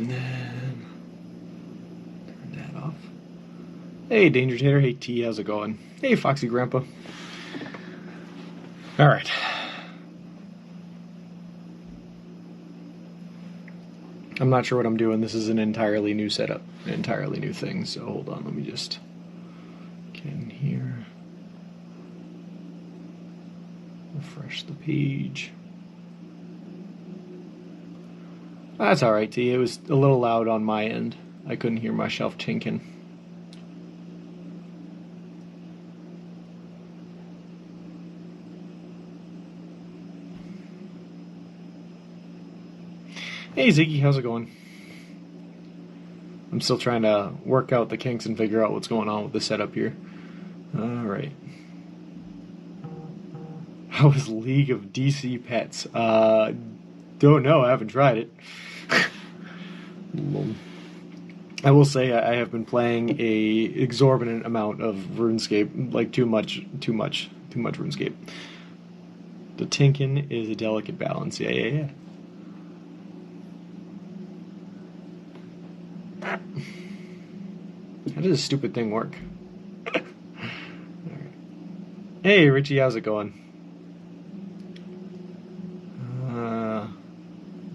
And then turn that off. Hey, Danger Tater. Hey, T. How's it going? Hey, Foxy Grandpa. All right. I'm not sure what I'm doing. This is an entirely new setup, an entirely new thing. So hold on. Let me just get in here. Refresh the page. That's all right, T. It was a little loud on my end. I couldn't hear myself tinking. Hey, Ziggy, how's it going? I'm still trying to work out the kinks and figure out what's going on with the setup here. All right. How was League of DC Pets? Don't know. I haven't tried it. I will say I have been playing a exorbitant amount of RuneScape, like too much RuneScape. The tinkin is a delicate balance. Yeah. How does this stupid thing work? Right. Hey, Richie, how's it going?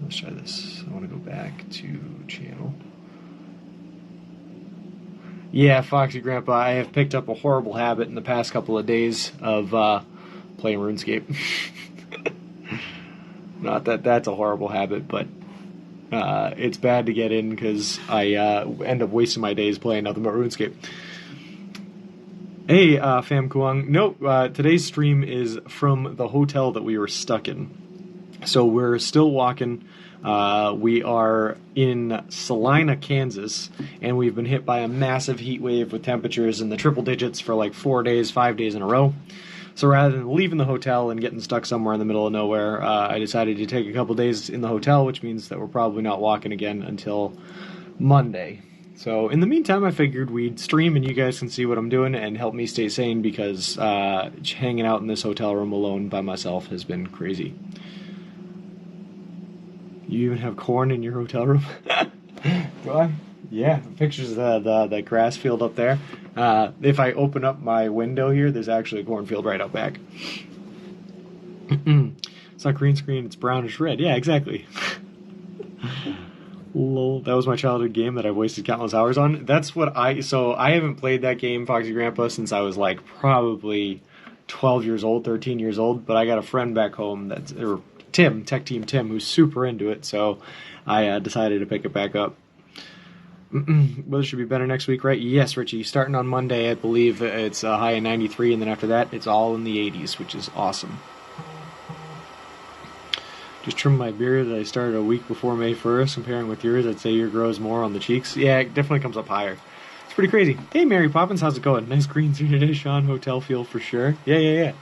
Let's try this. I want to go back to channel. Yeah, Foxy Grandpa, I have picked up a horrible habit in the past couple of days of playing RuneScape. Not that that's a horrible habit, but it's bad to get in because I end up wasting my days playing nothing but RuneScape. Hey, Fam Kuang. Nope, today's stream is from the hotel that we were stuck in. So we're still walking. We are in Salina, Kansas, and we've been hit by a massive heat wave with temperatures in the triple digits for like 4 days, 5 days in a row. So rather than leaving the hotel and getting stuck somewhere in the middle of nowhere, I decided to take a couple days in the hotel, which means that we're probably not walking again until Monday. So in the meantime, I figured we'd stream and you guys can see what I'm doing and help me stay sane because hanging out in this hotel room alone by myself has been crazy. You even have corn in your hotel room? Do I? Yeah, pictures of the grass field up there. If I open up my window here, there's actually a cornfield right out back. It's not green screen, it's brownish red. Yeah, exactly. Lol. That was my childhood game that I've wasted countless hours on. That's what so I haven't played that game, Foxy Grandpa, since I was like probably 12 years old, 13 years old, but I got a friend back home that's... Tim, Tech Team Tim, who's super into it, so I decided to pick it back up. Weather should be better next week, right? Yes, Richie. Starting on Monday, I believe it's a high of 93, and then after that, it's all in the 80s, which is awesome. Just trimmed my beard that I started a week before May 1st. Comparing with yours, I'd say your grows more on the cheeks. Yeah, it definitely comes up higher. It's pretty crazy. Hey, Mary Poppins, how's it going? Nice green screen today, Sean. Hotel feel for sure. Yeah.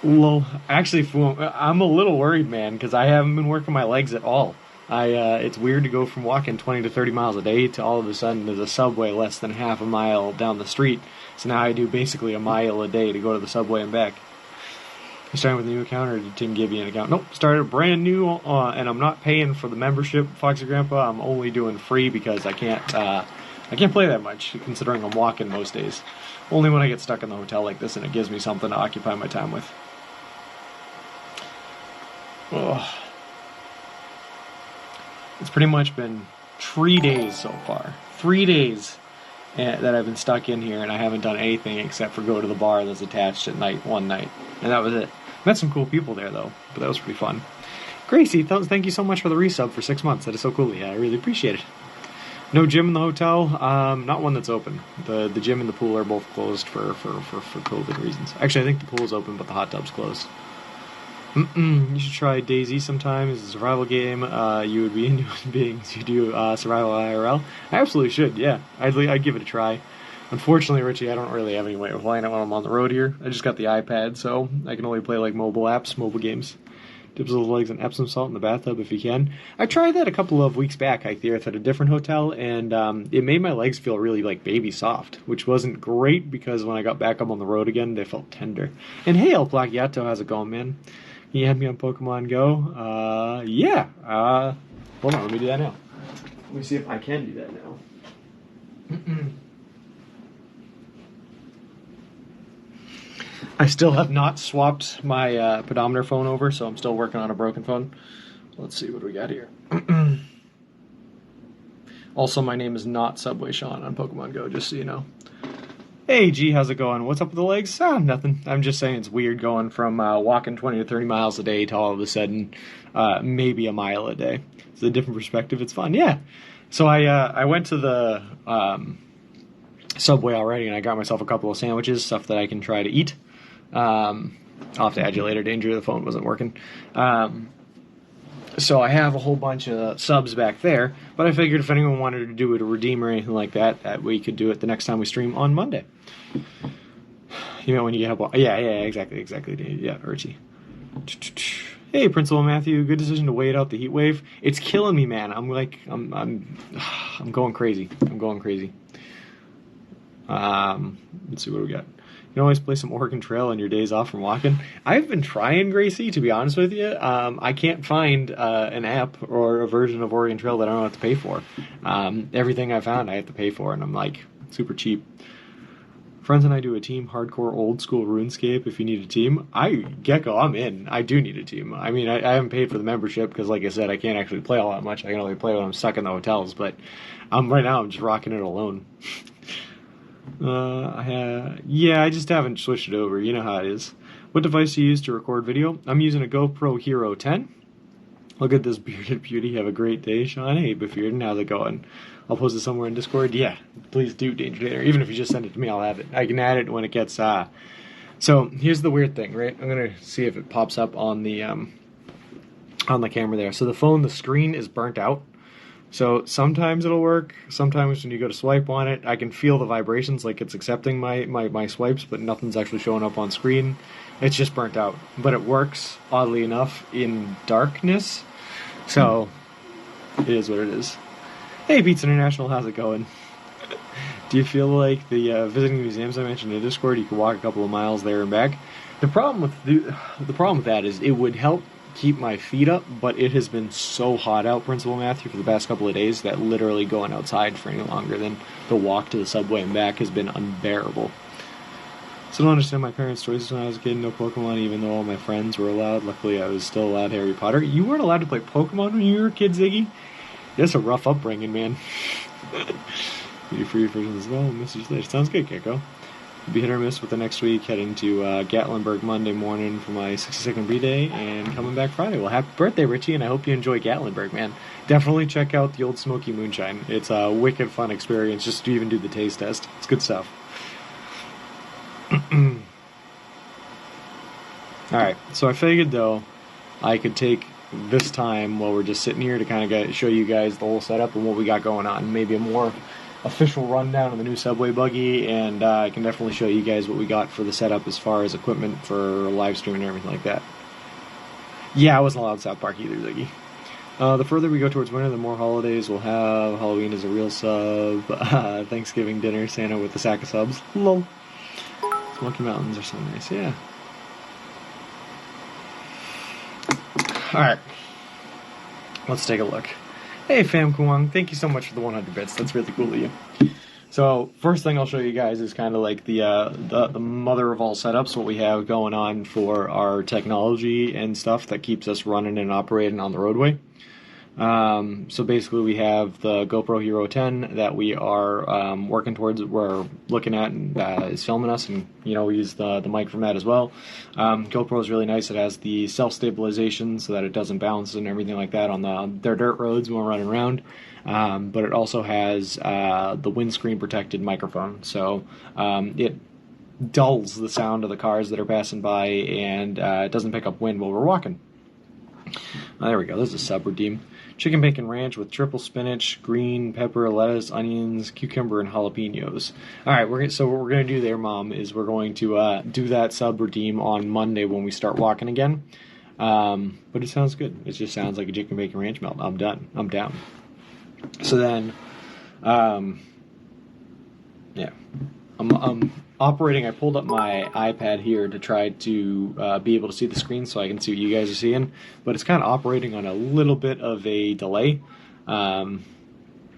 Well, actually, I'm a little worried, man, because I haven't been working my legs at all. It's weird to go from walking 20 to 30 miles a day to all of a sudden there's a subway less than half a mile down the street. So now I do basically a mile a day to go to the subway and back. You starting with a new account, or did Tim give you an account? Nope, started a brand new, and I'm not paying for the membership, Foxy Grandpa. I'm only doing free because I can't play that much, considering I'm walking most days. Only when I get stuck in the hotel like this and it gives me something to occupy my time with. Ugh. It's pretty much been 3 days so far. 3 days that I've been stuck in here, and I haven't done anything except for go to the bar that's attached at night, one night. And that was it. Met some cool people there, though, but that was pretty fun. Gracie, thank you so much for the resub for 6 months. That is so cool. Yeah, I really appreciate it. No gym in the hotel. Not one that's open. The gym and the pool are both closed for COVID reasons. Actually, I think the pool is open, but the hot tub's closed. You should try DayZ sometime. It's a survival game. You would be into beings. You do survival IRL. I absolutely should, yeah. I'd give it a try. Unfortunately, Richie, I don't really have any way of playing it when I'm on the road here. I just got the iPad, so I can only play like mobile games. Dips those legs in Epsom salt in the bathtub if you can. I tried that a couple of weeks back, I think, at a different hotel, and it made my legs feel really like baby soft, which wasn't great because when I got back up on the road again, they felt tender. And hey, El Plagiato, how's it going, man? Can you have me on Pokemon Go? Yeah. Hold on, let me do that now. Let me see if I can do that now. I still have not swapped my pedometer phone over, so I'm still working on a broken phone. Let's see what we got here. Also, my name is not Subway Sean on Pokemon Go, just so you know. Hey, G, how's it going? What's up with the legs? Nothing. I'm just saying it's weird going from walking 20 to 30 miles a day to all of a sudden maybe a mile a day. It's a different perspective. It's fun. Yeah. So I went to the Subway already, and I got myself a couple of sandwiches, stuff that I can try to eat. I'll have to add you later. Danger, the phone wasn't working. So I have a whole bunch of subs back there, but I figured if anyone wanted to do it, a redeem or anything like that, that we could do it the next time we stream on Monday. You know, when you get help. Yeah, exactly. Yeah, Archie. Hey, Principal Matthew, good decision to wait out the heat wave. It's killing me, man. I'm going crazy. Let's see what we got. You can always play some Oregon Trail on your days off from walking. I've been trying, Gracie, to be honest with you. I can't find an app or a version of Oregon Trail that I don't have to pay for. Everything I found I have to pay for, and I'm like, super cheap. Friends and I do a team hardcore old school RuneScape if you need a team. Gecko, I'm in. I do need a team. I mean, I haven't paid for the membership because, like I said, I can't actually play all that much. I can only play when I'm stuck in the hotels, but right now I'm just rocking it alone. I just haven't switched it over. You know how it is. What device do you use to record video? I'm using a GoPro Hero 10. Look at this bearded beauty. Have a great day, Sean. Hey, Bearden, how's it going? I'll post it somewhere in Discord. Yeah, please do, Danger Dater. Even if you just send it to me, I'll have it. I can add it when it gets... So, here's the weird thing, right? I'm going to see if it pops up on the camera there. So the screen is burnt out. So sometimes it'll work. Sometimes when you go to swipe on it, I can feel the vibrations like it's accepting my swipes, but nothing's actually showing up on screen. It's just burnt out. But it works, oddly enough, in darkness. So it is what it is. Hey, Beats International, how's it going? Do you feel like the visiting museums I mentioned in Discord, you can walk a couple of miles there and back? The problem with that is it would help keep my feet up, but it has been so hot out, Principal Matthew, for the past couple of days that literally going outside for any longer than the walk to the subway and back has been unbearable. So I don't understand my parents' choices when I was a kid. No Pokemon, even though all my friends were allowed. Luckily, I was still allowed Harry Potter. You weren't allowed to play Pokemon when you were a kid, Ziggy? That's a rough upbringing, man. You free versions as well. Message later. Sounds good, Gecko. Be hit or miss with the next week, heading to Gatlinburg Monday morning for my 62nd birthday and coming back Friday. Well, happy birthday, Richie, and I hope you enjoy Gatlinburg, man. Definitely check out the old Smoky Moonshine. It's a wicked fun experience just to even do the taste test. It's good stuff. Alright, so I figured, though, I could take this time while we're just sitting here to kind of show you guys the whole setup and what we got going on. Maybe a more official rundown of the new Subway buggy, and I can definitely show you guys what we got for the setup as far as equipment for live streaming and everything like that. Yeah, I wasn't allowed South Park either, Ziggy. The further we go towards winter, the more holidays we'll have. Halloween is a real sub. Thanksgiving dinner, Santa with a sack of subs. Lol. Smoky Mountains are so nice, yeah. Alright. Let's take a look. Hey, Fam Kuang, thank you so much for the 100 bits. That's really cool of you. So, first thing I'll show you guys is kind of like the mother of all setups, what we have going on for our technology and stuff that keeps us running and operating on the roadway. So basically we have the GoPro Hero 10 that we are working towards, we're looking at, and is filming us, and we use the mic from that as well. GoPro is really nice. It has the self-stabilization so that it doesn't bounce and everything like that on their dirt roads when we're running around. But it also has the windscreen protected microphone, so it dulls the sound of the cars that are passing by, and it doesn't pick up wind while we're walking. There we go. This is a sub redeem. Chicken bacon ranch with triple spinach, green pepper, lettuce, onions, cucumber, and jalapenos. All right, so what we're going to do there, Mom, is we're going to do that sub redeem on Monday when we start walking again. But it sounds good. It just sounds like a chicken bacon ranch melt. I'm done. I'm down. So then, yeah, I'm operating. I pulled up my iPad here to try to be able to see the screen so I can see what you guys are seeing, but it's kind of operating on a little bit of a delay.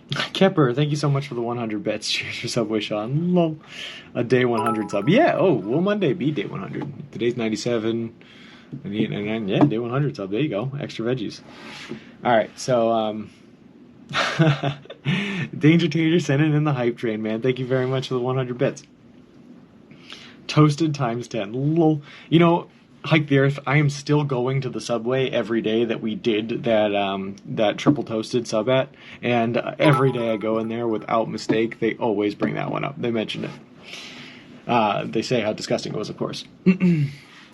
Kepper, thank you so much for the 100 bits. Cheers for Subway Sean. Lol. A day 100 sub. Yeah, oh, will Monday be day 100? Today's 97, 98, 99. Yeah, day 100 sub. There you go. Extra veggies. Alright, so, Danger Tater sending in the hype train, man. Thank you very much for the 100 bits. Toasted times 10. Lol. You know, Hike the Earth, I am still going to the Subway every day that we did that triple toasted sub at, and every day I go in there without mistake, they always bring that one up. They mentioned it. They say how disgusting it was, of course.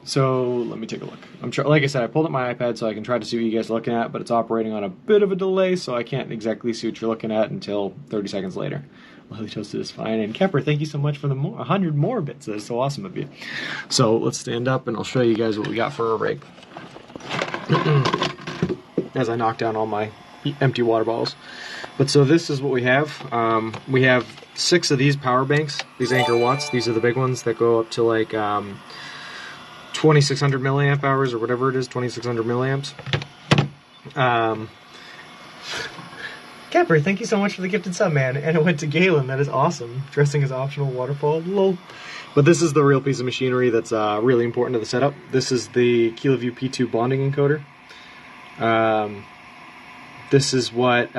So let me take a look. Like I said, I pulled up my iPad so I can try to see what you guys are looking at, but it's operating on a bit of a delay, so I can't exactly see what you're looking at until 30 seconds later. Lily Toasted is fine. And Kepper, thank you so much for the 100 more bits. That's so awesome of you. So let's stand up and I'll show you guys what we got for a rig. As I knock down all my empty water bottles. But so this is what we have. We have 6 of these power banks, these Anchor Watts. These are the big ones that go up to like 2600 milliamp hours or whatever it is, 2600 milliamps. Capper, thank you so much for the gifted sub, man. And it went to Galen. That is awesome. Dressing as optional waterfall. Lol. But this is the real piece of machinery that's really important to the setup. This is the KiloView P2 bonding encoder. This is what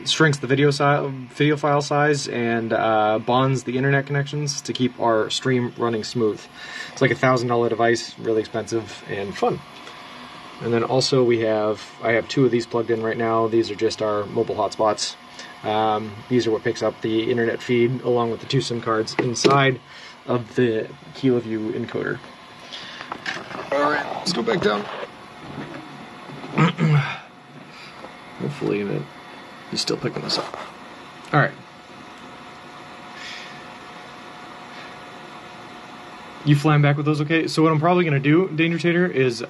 shrinks the video file size and bonds the internet connections to keep our stream running smooth. It's like a $1,000 device, really expensive and fun. And then also I have 2 of these plugged in right now. These are just our mobile hotspots. These are what picks up the internet feed along with the 2 SIM cards inside of the KiloView encoder. Alright, let's go back down. Hopefully that he's still picking this up. Alright. You flying back with those okay? So what I'm probably going to do, Danger Tater, is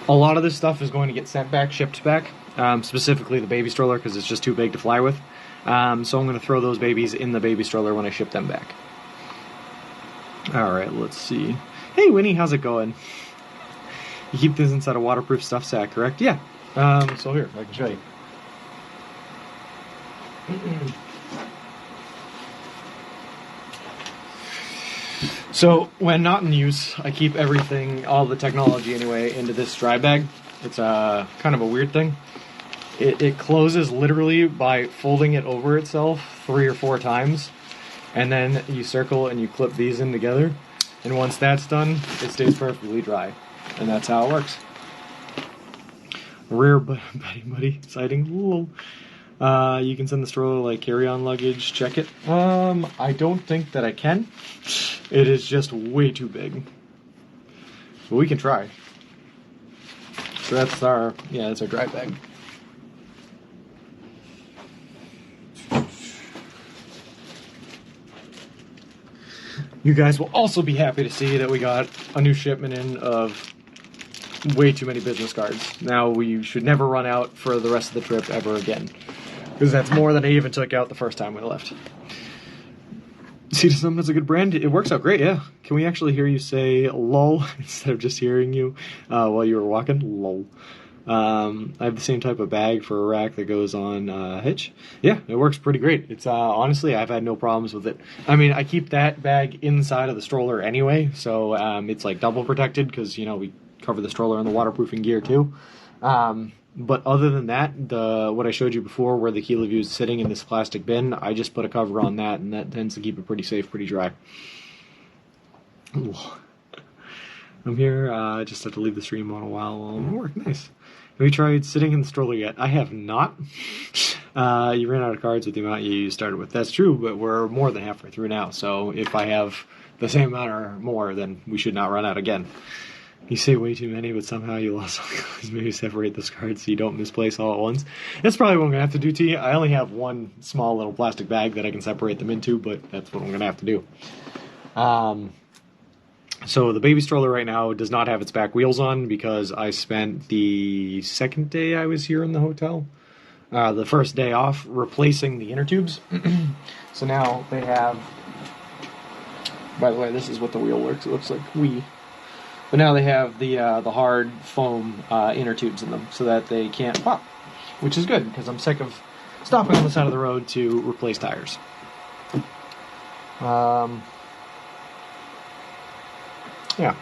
a lot of this stuff is going to get sent back, shipped back, specifically the baby stroller because it's just too big to fly with. So I'm going to throw those babies in the baby stroller when I ship them back. Alright, let's see. Hey Winnie, how's it going? You keep this inside a waterproof stuff sack, correct? Yeah. So here, I can show you. So, when not in use, I keep everything, all the technology anyway, into this dry bag. It's kind of a weird thing. It closes literally by folding it over itself 3 or 4 times, and then you circle and you clip these in together, and once that's done, it stays perfectly dry, and that's how it works. Rare buddy sighting. You can send the stroller like carry-on luggage. Check it. I don't think that I can. It is just way too big. But we can try. So that's our dry bag. You guys will also be happy to see that we got a new shipment in of way too many business cards. Now we should never run out for the rest of the trip ever again. Because that's more than I even took out the first time we left. Citizen is a good brand. It works out great, yeah. Can we actually hear you say lol instead of just hearing you while you were walking? Lol. I have the same type of bag for a rack that goes on hitch. Yeah, it works pretty great. It's honestly, I've had no problems with it. I mean, I keep that bag inside of the stroller anyway, so it's like double protected because, you know, we cover the stroller and the waterproofing gear too. But other than that, what I showed you before where the KiloView is sitting in this plastic bin, I just put a cover on that, and that tends to keep it pretty safe, pretty dry. Ooh. I'm here, just have to leave the stream on a while while I'm at work. Nice. Have you tried sitting in the stroller yet? I have not. You ran out of cards with the amount you started with. That's true, but we're more than halfway through now, so if I have the same amount or more, then we should not run out again. You say way too many, but somehow you lost all the cards. Maybe separate those cards so you don't misplace all at once. That's probably what I'm going to have to do to you. I only have one small little plastic bag that I can separate them into, but that's what I'm going to have to do. So the baby stroller right now does not have its back wheels on because I spent the second day I was here in the hotel the first day off, replacing the inner tubes. So now they have, by the way, this is what the wheel looks like. But now they have the hard foam inner tubes in them so that they can't pop, which is good because I'm sick of stopping on the side of the road to replace tires. Yeah.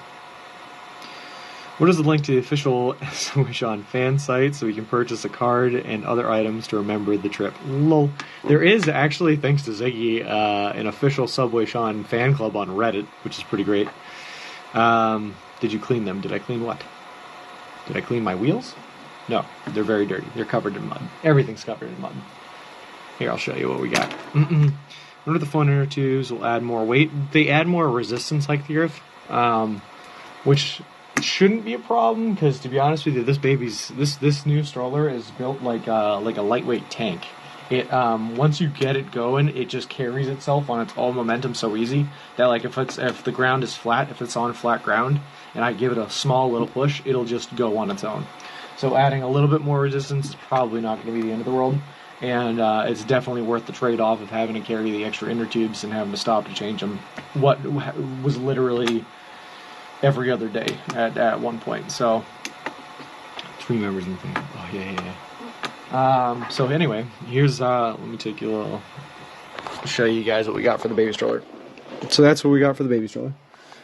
What is the link to the official Subway Sean fan site so we can purchase a card and other items to remember the trip? Lol. There is actually, thanks to Ziggy, an official Subway Sean fan club on Reddit, which is pretty great. Did you clean them? Did I clean what? Did I clean my wheels? No, they're very dirty. They're covered in mud. Everything's covered in mud. Here, I'll show you what we got. Under the phone inner tubes will add more weight. They add more resistance like the Earth, which shouldn't be a problem because, to be honest with you, this new stroller is built like a lightweight tank. It once you get it going, it just carries itself on its own momentum so easy that, like, if the ground is flat, if it's on flat ground, and I give it a small little push, it'll just go on its own. So adding a little bit more resistance is probably not going to be the end of the world, and it's definitely worth the trade-off of having to carry the extra inner tubes and having to stop to change them. What was literally every other day at one point. So 3 members in the thing. Oh yeah. So anyway, here's let me take you a little. Show you guys what we got for the baby stroller. So that's what we got for the baby stroller.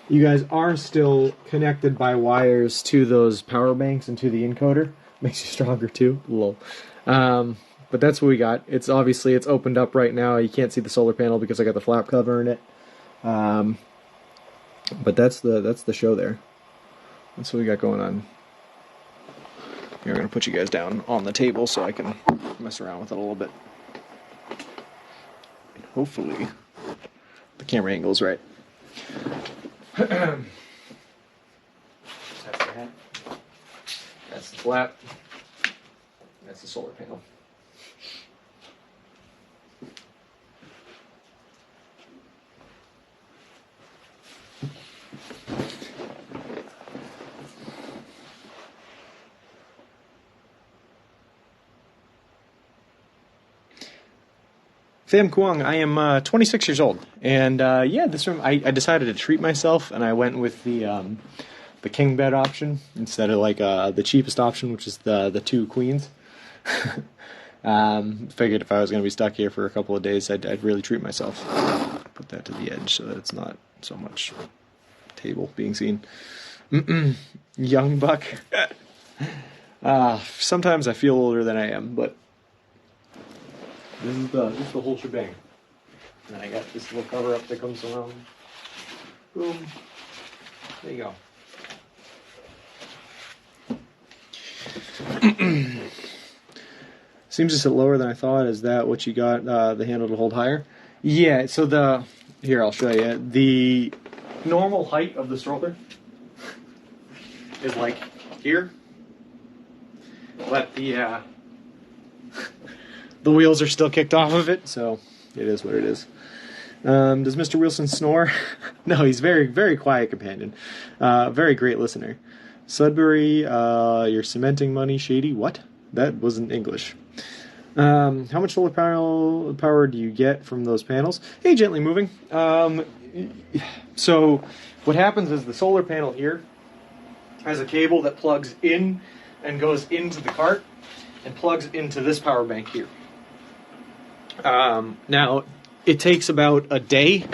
You guys are still connected by wires to those power banks and to the encoder. Makes you stronger too. Lol. But that's what we got. It's opened up right now. You can't see the solar panel because I got the flap cover in it. But that's the show there. That's what we got going on. Here, I'm gonna put you guys down on the table so I can mess around with it a little bit. And hopefully the camera angle is right. That's the hat. That's the flap. That's the solar panel. Pham Kuang, I am 26 years old, and yeah, this room I decided to treat myself, and I went with the king bed option instead of like the cheapest option, which is the 2 queens. Figured if I was going to be stuck here for a couple of days, I'd really treat myself. Put that to the edge so that it's not so much table being seen. Young buck. Sometimes I feel older than I am, but this is the whole shebang. And I got this little cover up that comes around. Boom. There you go. Seems to sit lower than I thought. Is that what you got? The handle to hold higher? Yeah. So here I'll show you. The normal height of the stroller is like here, but the wheels are still kicked off of it, so it is what it is. Does Mr. Wilson snore? No, he's very, very quiet companion. Very great listener. Sudbury, your cementing money, shady. What? That wasn't English. How much solar power do you get from those panels? Hey, gently moving. So what happens is the solar panel here has a cable that plugs in and goes into the cart and plugs into this power bank here. Now, it takes about a day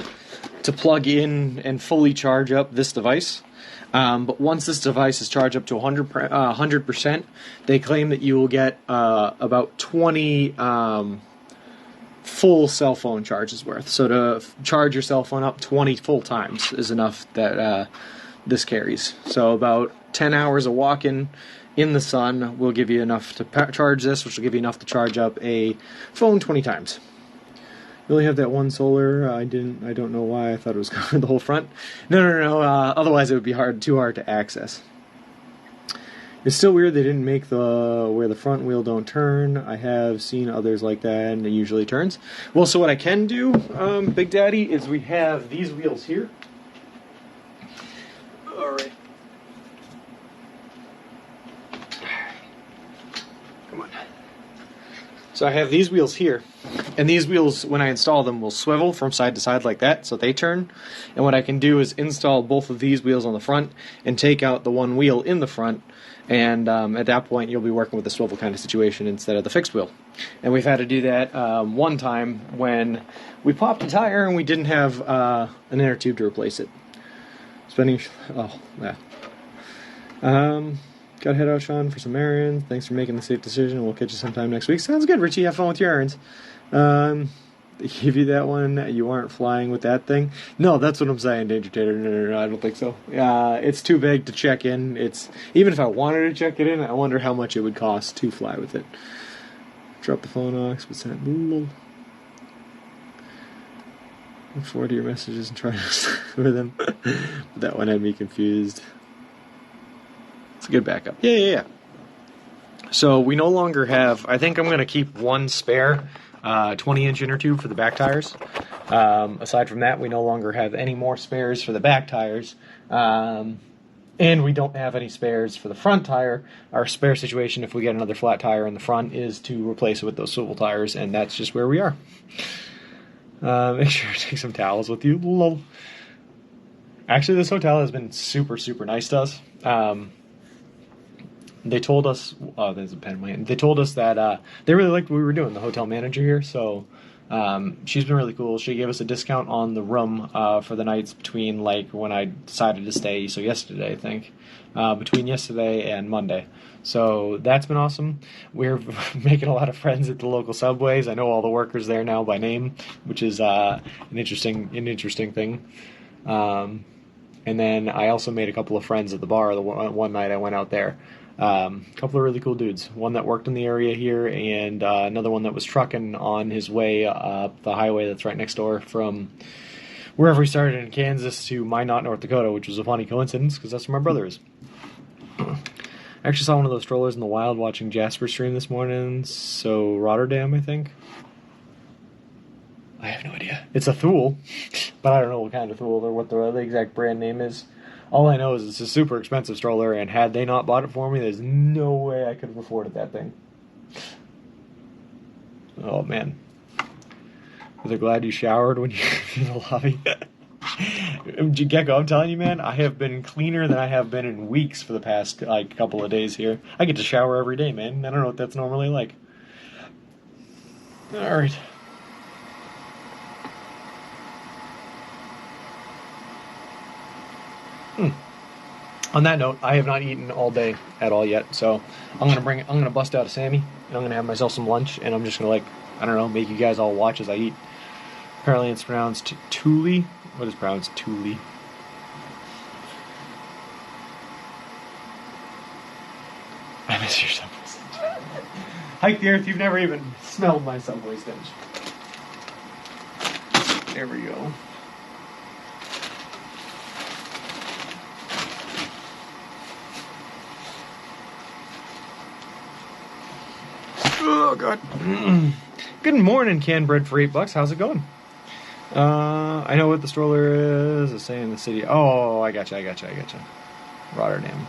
to plug in and fully charge up this device. But once this device is charged up to 100%, they claim that you will get about 20 full cell phone charges worth. So to charge your cell phone up 20 full times is enough that this carries. So about 10 hours of walking in the sun will give you enough to charge this, which will give you enough to charge up a phone 20 times. You only have that one solar. I don't know why. I thought it was covering the whole front. No. Otherwise, it would be too hard to access. It's still weird they didn't make where the front wheel don't turn. I have seen others like that, and it usually turns. Well, so what I can do, Big Daddy, is we have these wheels here. All right. Come on. So I have these wheels here, and these wheels, when I install them, will swivel from side to side like that, so they turn. And what I can do is install both of these wheels on the front and take out the one wheel in the front, and at that point you'll be working with a swivel kind of situation instead of the fixed wheel. And we've had to do that one time when we popped a tire and we didn't have an inner tube to replace it. Gotta head out, Sean, for some errands. Thanks for making the safe decision. We'll catch you sometime next week. Sounds good, Richie. Have fun with your errands. They give you that one. You aren't flying with that thing. No, that's what I'm saying, Danger Tater. No, I don't think so. It's too big to check in. Even if I wanted to check it in, I wonder how much it would cost to fly with it. Drop the phone off. Look forward to your messages and try to with them. But that one had me confused. It's a good backup. Yeah. So we no longer have, I think I'm going to keep one spare 20-inch inner tube for the back tires. Aside from that, we no longer have any more spares for the back tires. And we don't have any spares for the front tire. Our spare situation, if we get another flat tire in the front, is to replace it with those swivel tires, and that's just where we are. Make sure to take some towels with you. Lol. Actually, this hotel has been super, super nice to us. They told us, there's a pen in my hand. They told us that they really liked what we were doing, the hotel manager here. So she's been really cool. She gave us a discount on the room for the nights between, like, when I decided to stay, so yesterday, I think, between yesterday and Monday. So that's been awesome. We're making a lot of friends at the local subways. I know all the workers there now by name, which is an interesting thing. And then I also made a couple of friends at the bar the one night I went out there. A couple of really cool dudes. One that worked in the area here, and another one that was trucking on his way up the highway that's right next door from wherever he started in Kansas to Minot, North Dakota, which was a funny coincidence because that's where my brother is. I actually saw one of those strollers in the wild watching Jasper stream this morning. So Rotterdam, I think. I have no idea. It's a Thule, but I don't know what kind of Thule or what the exact brand name is. All I know is it's a super expensive stroller, and had they not bought it for me, there's no way I could have afforded that thing. Oh, man. Was I glad you showered when you were in the lobby? Gecko, I'm telling you, man, I have been cleaner than I have been in weeks for the past, couple of days here. I get to shower every day, man. I don't know what that's normally like. All right. On that note, I have not eaten all day at all yet, so I'm gonna bust out a Sammy, and I'm gonna have myself some lunch, and I'm just gonna, make you guys all watch as I eat. Apparently it's pronounced Thule. What is pronounced Thule? I miss your Subway stench. Hike the earth, you've never even smelled my Subway stench. There we go. Oh, God. Good morning, canned bread for $8. How's it going? I know what the stroller is. It's saying the city. Oh, I gotcha. Rotterdam.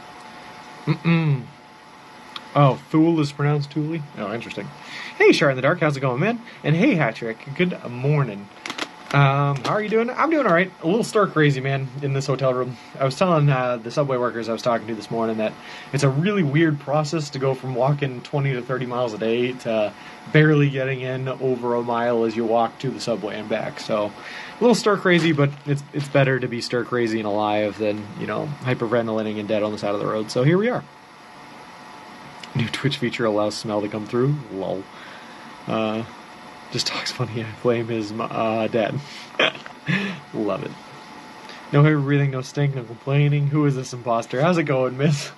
Oh, Thule is pronounced Thule? Oh, interesting. Hey, Shart in the Dark. How's it going, man? And hey, Hatrick. Good morning. How are you doing? I'm doing all right. A little stir crazy, man, in this hotel room. I was telling the subway workers I was talking to this morning that it's a really weird process to go from walking 20 to 30 miles a day to barely getting in over a mile as you walk to the subway and back. So a little stir crazy, but it's better to be stir crazy and alive than, hyperventilating and dead on the side of the road. So here we are. New Twitch feature allows smell to come through. Lol. Just talks funny. I blame his dad. Love it. No heavy breathing, no stink, no complaining. Who is this imposter? How's it going, miss?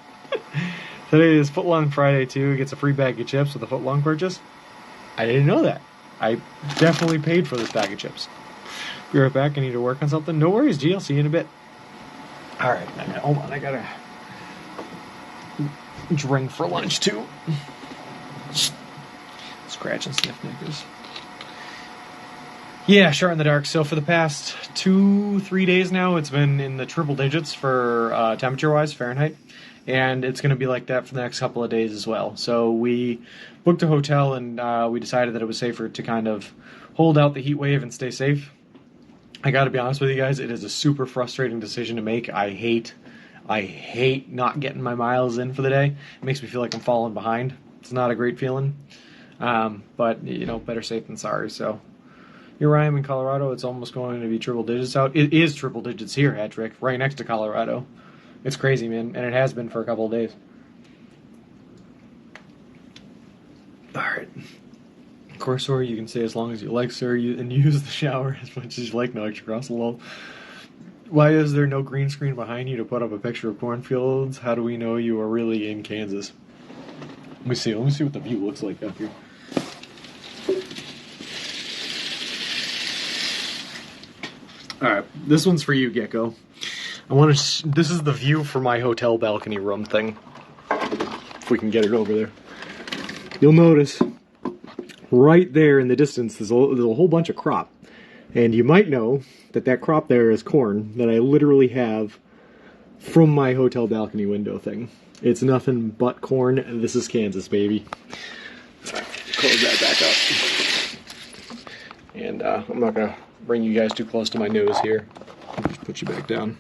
Today is Footlong Friday, too. Gets a free bag of chips with a Footlong purchase. I didn't know that. I definitely paid for this bag of chips. Be right back. I need to work on something. No worries, G. I'll see you in a bit. All right. Hold on. I got to drink for lunch, too. Scratch and sniff knickers. Yeah, Shart in the Dark. So for the past 2-3 days now, it's been in the triple digits for temperature-wise, Fahrenheit. and it's going to be like that for the next couple of days as well. So we booked a hotel, and we decided that it was safer to kind of hold out the heat wave and stay safe. I got to be honest with you guys, it is a super frustrating decision to make. I hate not getting my miles in for the day. It makes me feel like I'm falling behind. It's not a great feeling, but you know, better safe than sorry. So here I am in Colorado. It's almost going to be triple digits out. It is triple digits here, Hedrick, right next to Colorado. It's crazy, man, and it has been for a couple of days. All right. Of course, sir, you can say as long as you like, sir, and use the shower as much as you like. No extra cross the lol. Why is there no green screen behind you to put up a picture of cornfields? How do we know you are really in Kansas? Let me see what the view looks like up here. Alright, this one's for you, Gecko. This is the view for my hotel balcony room thing. If we can get it over there. You'll notice right there in the distance there's a whole bunch of crop. And you might know that crop there is corn that I literally have from my hotel balcony window thing. It's nothing but corn, and this is Kansas, baby. Close that back up. And I'm not going to bring you guys too close to my nose here. Just put you back down.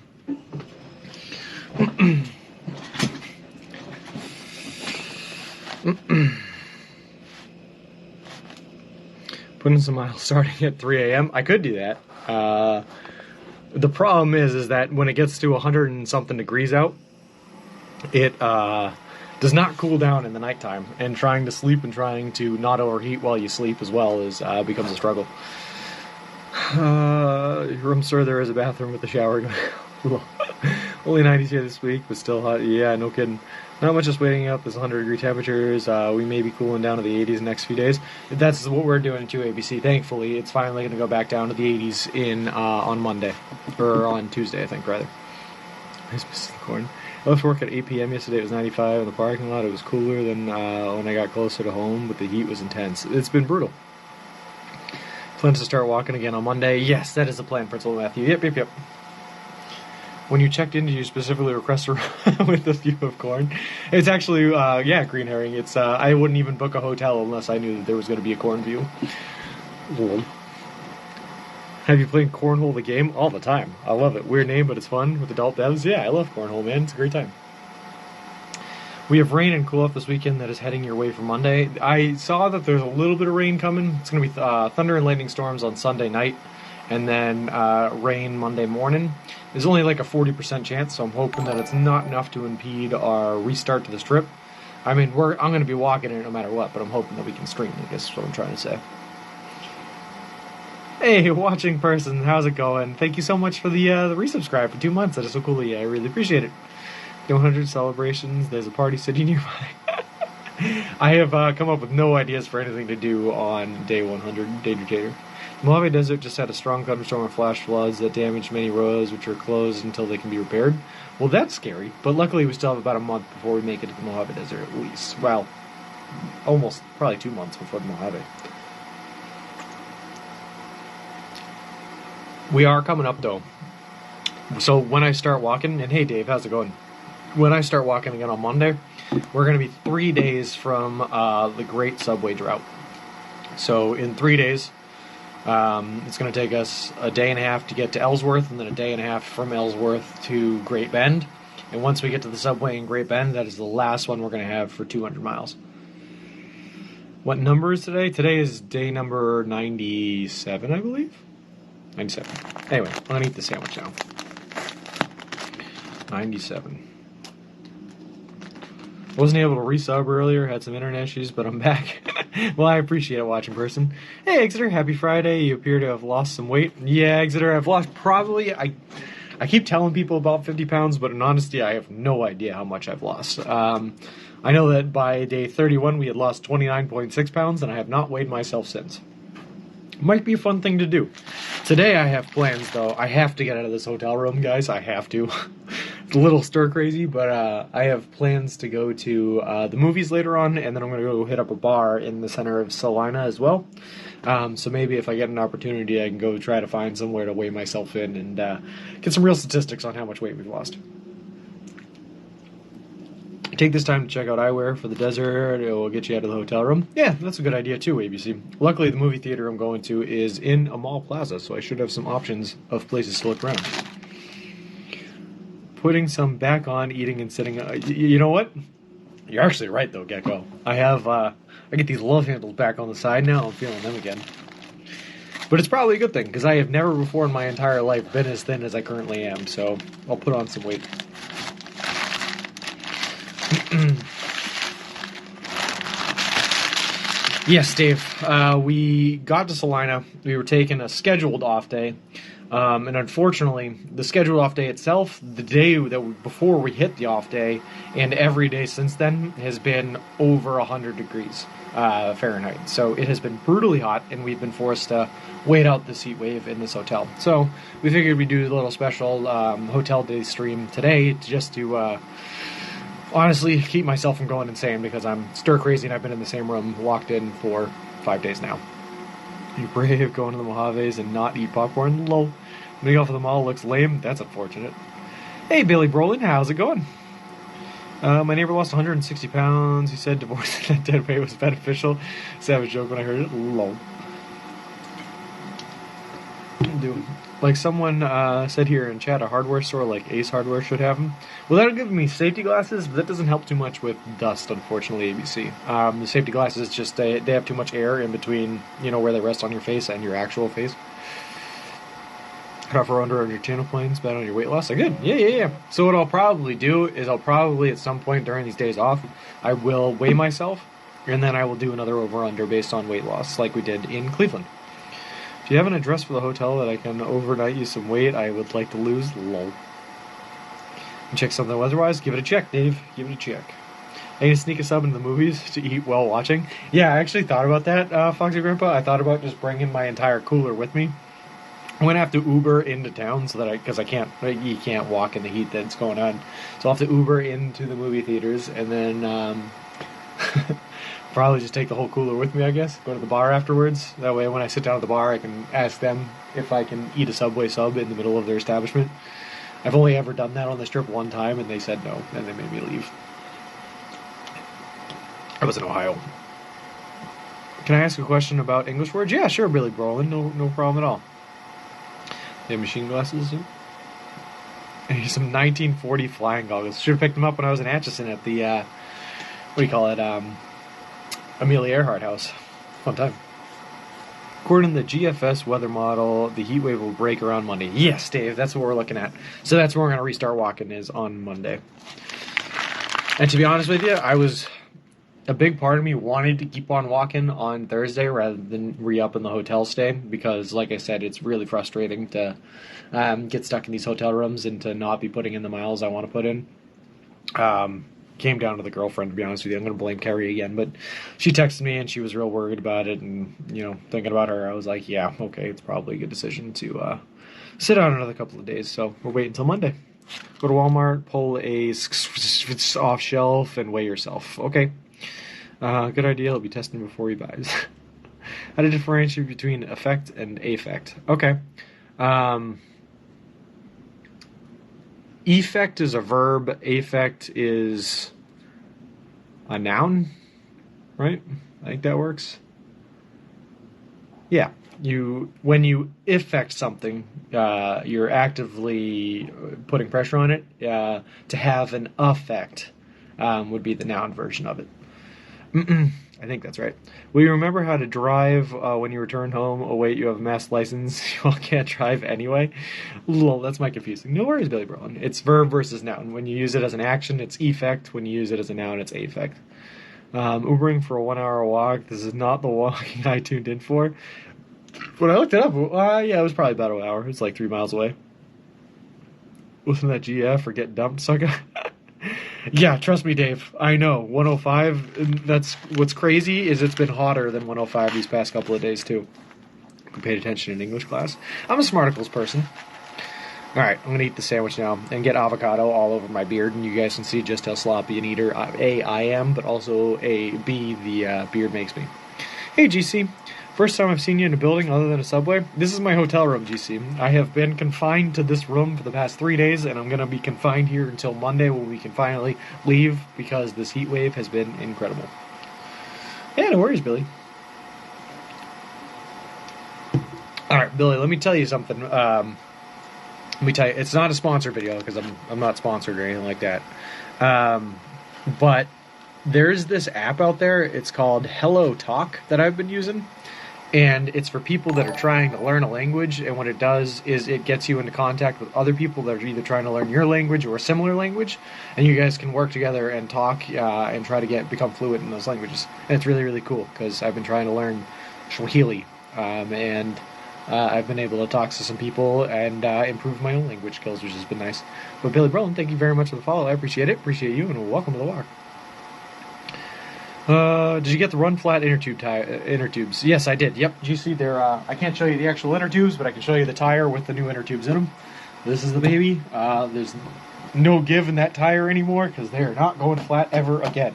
Putting some miles starting at 3 a.m. I could do that. The problem is that when it gets to 100 and something degrees out, it does not cool down in the nighttime, and trying to sleep and trying to not overheat while you sleep as well becomes a struggle. Room, sir, there is a bathroom with a shower. Only 90s here this week, but still hot. Yeah, no kidding. Not much just waiting up. There's 100-degree temperatures. We may be cooling down to the 80s next few days. That's what we're doing to ABC. Thankfully, it's finally going to go back down to the 80s on Monday. Or on Tuesday, I think, rather. Nice piece of corn. I left work at 8 p.m. yesterday. It was 95 in the parking lot. It was cooler than when I got closer to home, but the heat was intense. It's been brutal. Plans to start walking again on Monday. Yes, that is the plan, Principal Matthew. Yep. When you checked in, did you specifically request a with a view of corn? It's actually, green herring. It's I wouldn't even book a hotel unless I knew that there was going to be a corn view. Have you played Cornhole the game? All the time. I love it. Weird name, but it's fun with adult devs. Yeah, I love Cornhole, man. It's a great time. We have rain and cool off this weekend that is heading your way for Monday. I saw that there's a little bit of rain coming. It's going to be thunder and lightning storms on Sunday night, and then rain Monday morning. There's only like a 40% chance, so I'm hoping that it's not enough to impede our restart to the strip. I mean, I'm going to be walking it no matter what, but I'm hoping that we can stream, I guess is what I'm trying to say. Hey, watching person, how's it going? Thank you so much for the resubscribe for 2 months. That is so cool of you. I really appreciate it. 100 celebrations. There's a party city nearby. I have come up with no ideas for anything to do on day 100, Danger Tater. The Mojave Desert just had a strong thunderstorm and flash floods that damaged many roads, which are closed until they can be repaired. Well, that's scary, but luckily we still have about a month before we make it to the Mojave Desert at least. Well, almost, probably 2 months before the Mojave. We are coming up, though. So when I start walking, and hey, Dave, how's it going? When I start walking again on Monday, we're going to be 3 days from the Great Subway Drought. So in 3 days, it's going to take us a day and a half to get to Ellsworth, and then a day and a half from Ellsworth to Great Bend. And once we get to the subway in Great Bend, that is the last one we're going to have for 200 miles. What number is today? Today is day number 97, I believe. 97. Anyway, I'm going to eat the sandwich now. 97. Wasn't able to resub earlier, had some internet issues, but I'm back. Well, I appreciate it, watching person. Hey, Exeter, happy Friday. You appear to have lost some weight. Yeah, Exeter, I've lost probably, I keep telling people about 50 pounds, but in honesty, I have no idea how much I've lost. I know that by day 31, we had lost 29.6 pounds, and I have not weighed myself since. Might be a fun thing to do. Today I have plans, though. I have to get out of this hotel room, guys. I have to. It's a little stir crazy, but I have plans to go to the movies later on, and then I'm going to go hit up a bar in the center of Salina as well. So maybe if I get an opportunity, I can go try to find somewhere to weigh myself in and get some real statistics on how much weight we've lost. Take this time to check out eyewear for the desert. It will get you out of the hotel room. Yeah, that's a good idea too, ABC. Luckily, the movie theater I'm going to is in a mall plaza, so I should have some options of places to look around. Putting some back on, eating and sitting. You know what? You're actually right, though, Gecko. I get these love handles back on the side now. I'm feeling them again. But it's probably a good thing, because I have never before in my entire life been as thin as I currently am, so I'll put on some weight. Yes, Dave. We got to Salina. We were taking a scheduled off day. And unfortunately, the scheduled off day itself, the day before we hit the off day, and every day since then, has been over 100 degrees Fahrenheit. So it has been brutally hot, and we've been forced to wait out this heat wave in this hotel. So we figured we'd do a little special hotel day stream today just to honestly keep myself from going insane, because I'm stir crazy and I've been in the same room locked in for 5 days now. You brave going to the Mojaves and not eat popcorn? Lol. Meeting off of the mall looks lame. That's unfortunate. Hey, Billy Brolin, how's it going? My neighbor lost 160 pounds. He said divorcing that dead weight was beneficial. Savage joke when I heard it. Lol. Dude, like someone said here in chat, a hardware store like Ace Hardware should have them. Well, that'll give me safety glasses, but that doesn't help too much with dust, unfortunately, ABC. The safety glasses, just they have too much air in between, where they rest on your face and your actual face. Cut off or under on your channel planes, bad on your weight loss. Good. Yeah. So what I'll probably do is I'll probably, at some point during these days off, I will weigh myself, and then I will do another over-under based on weight loss, like we did in Cleveland. Do you have an address for the hotel that I can overnight you some weight I would like to lose? Lol. And check something weather-wise? Give it a check, Dave. Give it a check. I need to sneak a sub into the movies to eat while watching. Yeah, I actually thought about that, Foxy Grandpa. I thought about just bringing my entire cooler with me. I'm going to have to Uber into town so that because you can't walk in the heat that's going on. So I'll have to Uber into the movie theaters and then probably just take the whole cooler with me, I guess. Go to the bar afterwards. That way when I sit down at the bar, I can ask them if I can eat a Subway sub in the middle of their establishment. I've only ever done that on this trip one time, and they said no, and they made me leave. I was in Ohio. Can I ask a question about English words? Yeah, sure, Billy Brolin. No problem at all. They have machine glasses. And some 1940 flying goggles. Should have picked them up when I was in Atchison at the, Amelia Earhart House. Fun time. According to the GFS weather model, the heat wave will break around Monday. Yes, Dave, that's what we're looking at. So that's where we're going to restart walking, is on Monday. And to be honest with you, a big part of me wanted to keep on walking on Thursday rather than re-up in the hotel stay, because, like I said, it's really frustrating to get stuck in these hotel rooms and to not be putting in the miles I want to put in. Came down to the girlfriend, to be honest with you. I'm going to blame Carrie again, but she texted me and she was real worried about it, and, thinking about her, I was like, yeah, okay, it's probably a good decision to sit out another couple of days, so we'll wait until Monday. Go to Walmart, pull a off shelf, and weigh yourself. Okay. Good idea. I'll be testing before he buys. How to differentiate between effect and affect. Okay. Effect is a verb. Affect is a noun, right? I think that works. Yeah. When you affect something, you're actively putting pressure on it. To have an affect would be the noun version of it. I think that's right. Will you remember how to drive when you return home? Oh, wait, you have a mass license. You all can't drive anyway? Lol, that's my confusing. No worries, Billy Brolin. It's verb versus noun. When you use it as an action, it's effect. When you use it as a noun, it's affect. Ubering for a 1-hour walk. This is not the walking I tuned in for. When I looked it up, yeah, it was probably about an hour. It was like 3 miles away. Listen to that GF or get dumped, sucker. Yeah, trust me, Dave. I know. 105, that's what's crazy is it's been hotter than 105 these past couple of days, too. I paid attention in English class. I'm a smarticles person. All right, I'm going to eat the sandwich now and get avocado all over my beard, and you guys can see just how sloppy an eater, A, I am, but also, B, the beard makes me. Hey, GC. First time I've seen you in a building other than a subway. This is my hotel room, GC. I have been confined to this room for the past 3 days, and I'm going to be confined here until Monday when we can finally leave because this heat wave has been incredible. Yeah, no worries, Billy. Alright, Billy, let me tell you something. Let me tell you, it's not a sponsored video because I'm not sponsored or anything like that. But there's this app out there. It's called Hello Talk that I've been using. And it's for people that are trying to learn a language, and what it does is it gets you into contact with other people that are either trying to learn your language or a similar language, and you guys can work together and talk and try to become fluent in those languages. And it's really, really cool, because I've been trying to learn Swahili, and I've been able to talk to some people and improve my own language skills, which has been nice. But Billy Brolin, thank you very much for the follow. I appreciate it. Appreciate you, and welcome to the walk. Did you get the run flat inner tubes? Yes, I did. Yep, GC, they're, I can't show you the actual inner tubes, but I can show you the tire with the new inner tubes in them. This is the baby. There's no give in that tire anymore, because they are not going flat ever again.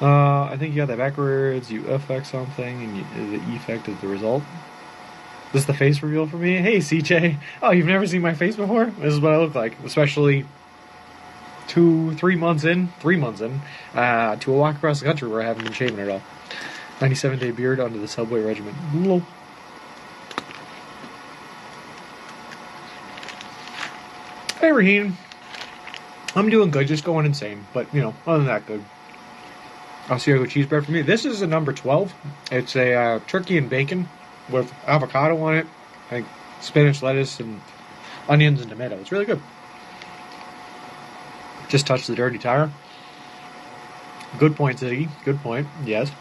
I think you got that backwards. You affect something, and the effect is the result. This is the face reveal for me. Hey, CJ. Oh, you've never seen my face before? This is what I look like, especially 3 months in to a walk across the country where I haven't been shaving at all. 97-day beard under the subway regiment. Hello. Hey, Raheen. I'm doing good, just going insane. But, you know, other than that, good. Osceola cheese bread for me. This is a number 12. It's a turkey and bacon with avocado on it. I think spinach, lettuce, and onions and tomato. It's really good. Just touched the dirty tire. Good point, Ziggy. Good point. Yes.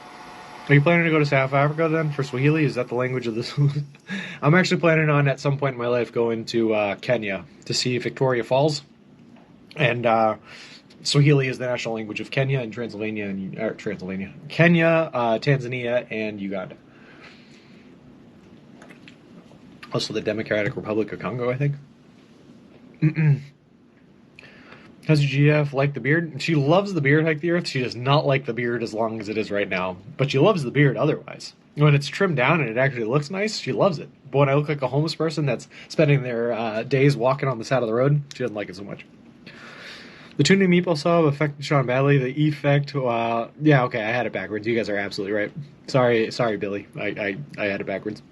Are you planning to go to South Africa then for Swahili? Is that the language of this? I'm actually planning on at some point in my life going to Kenya to see Victoria Falls. And Swahili is the national language of Kenya and Kenya, Tanzania, and Uganda. Also the Democratic Republic of Congo, I think. How's your GF like the beard? She loves the beard hike the earth. She does not like the beard as long as it is right now. But she loves the beard otherwise. When it's trimmed down and it actually looks nice, she loves it. But when I look like a homeless person that's spending their days walking on the side of the road, she doesn't like it so much. The tuna meatball sub affected Sean badly. The effect, yeah, okay, I had it backwards. You guys are absolutely right. Sorry, Billy. I had it backwards.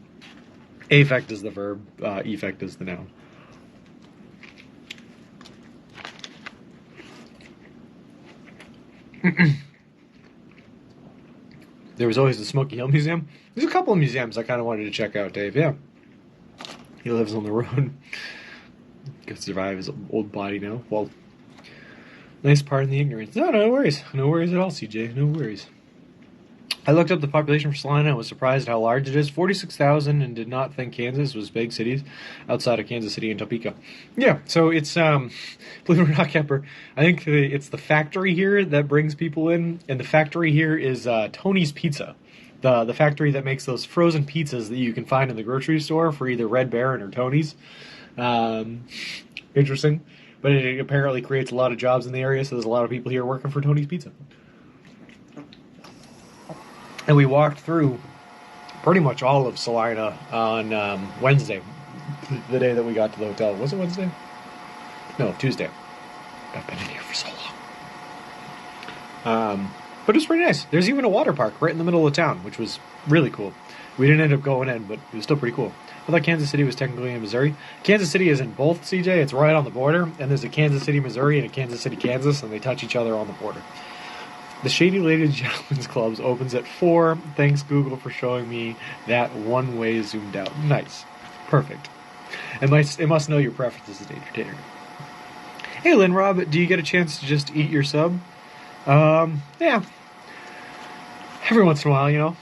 Affect is the verb. Effect is the noun. There was always the Smoky Hill Museum. There's a couple of museums I kind of wanted to check out, Dave. Yeah. He lives on the road. Could survive his old body now. Well, nice part in the ignorance. No worries. No worries at all, CJ. No worries. I looked up the population for Salina and was surprised at how large it is. 46,000, and did not think Kansas was big cities outside of Kansas City and Topeka. Yeah, so it's, believe it or not, Kemper, I think it's the factory here that brings people in, and the factory here is Tony's Pizza. The factory that makes those frozen pizzas that you can find in the grocery store for either Red Baron or Tony's. Interesting. But it apparently creates a lot of jobs in the area, so there's a lot of people here working for Tony's Pizza. And we walked through pretty much all of Salina on Wednesday, the day that we got to the hotel. Was it Wednesday? No, Tuesday. I've been in here for so long. But it was pretty nice. There's even a water park right in the middle of town, which was really cool. We didn't end up going in, but it was still pretty cool. I thought Kansas City was technically in Missouri. Kansas City is in both, CJ. It's right on the border. And there's a Kansas City, Missouri, and a Kansas City, Kansas, and they touch each other on the border. The Shady Ladies Gentlemen's Clubs opens at 4. Thanks, Google, for showing me that one-way zoomed out. Nice. Perfect. It must know your preferences as an entertainer. Hey, Lynn Rob, do you get a chance to just eat your sub? Yeah. Every once in a while, you know.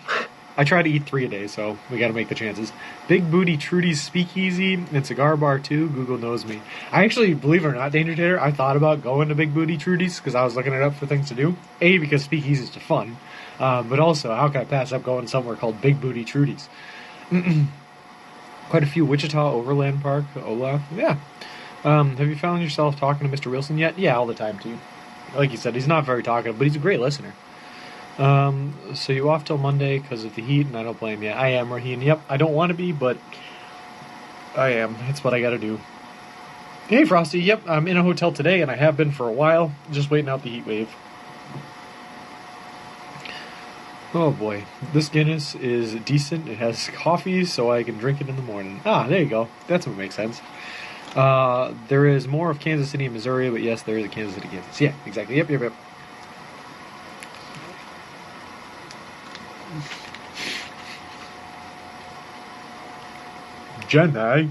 I try to eat 3 a day, so we gotta make the chances. Big Booty Trudy's Speakeasy and Cigar Bar, too. Google knows me. I actually, believe it or not, Danger Tater, I thought about going to Big Booty Trudy's because I was looking it up for things to do. A, because Speakeasies are fun. But also, how can I pass up going somewhere called Big Booty Trudy's? Quite a few. Wichita Overland Park, Olaf. Yeah. Have you found yourself talking to Mr. Wilson yet? Yeah, all the time, too. Like you said, he's not very talkative, but he's a great listener. So you off till Monday because of the heat, and I don't blame you. I am, Raheem. Yep, I don't want to be, but I am. It's what I gotta do. Hey, Frosty. Yep, I'm in a hotel today, and I have been for a while, just waiting out the heat wave. Oh boy, this Guinness is decent. It has coffee, so I can drink it in the morning. Ah, there you go. That's what makes sense. There is more of Kansas City, Missouri, but yes, there is a Kansas City, Kansas. Yeah, exactly. Yep. Jedi?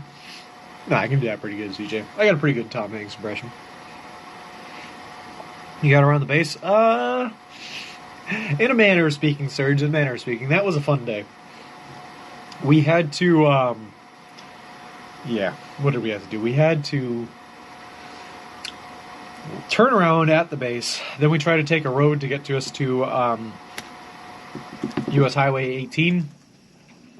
Nah, I can do that pretty good, CJ. I got a pretty good Tom Hanks impression. You got around the base? In a manner of speaking, Serge, in a manner of speaking, that was a fun day. We had to, what did we have to do? We had to turn around at the base, then we tried to take a road to get to us to, U.S. Highway 18,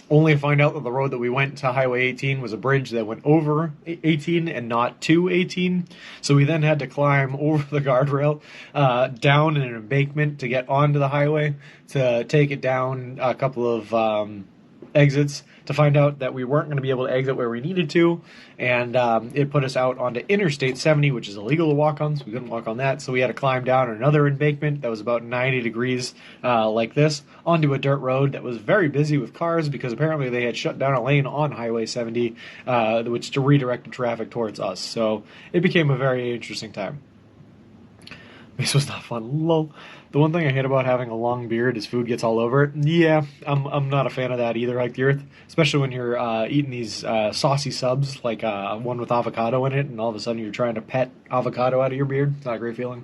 only to find out that the road that we went to Highway 18 was a bridge that went over 18 and not to 18. So we then had to climb over the guardrail, down in an embankment to get onto the highway, to take it down a couple of exits, to find out that we weren't going to be able to exit where we needed to, and it put us out onto Interstate 70, which is illegal to walk on, so we couldn't walk on that, so we had to climb down another embankment that was about 90 degrees like this, onto a dirt road that was very busy with cars, because apparently they had shut down a lane on Highway 70, which redirected traffic towards us, so it became a very interesting time. This was not fun. Lol. The one thing I hate about having a long beard is food gets all over it. Yeah, I'm not a fan of that either, like the earth. Especially when you're eating these saucy subs, like one with avocado in it, and all of a sudden you're trying to pet avocado out of your beard. It's not a great feeling.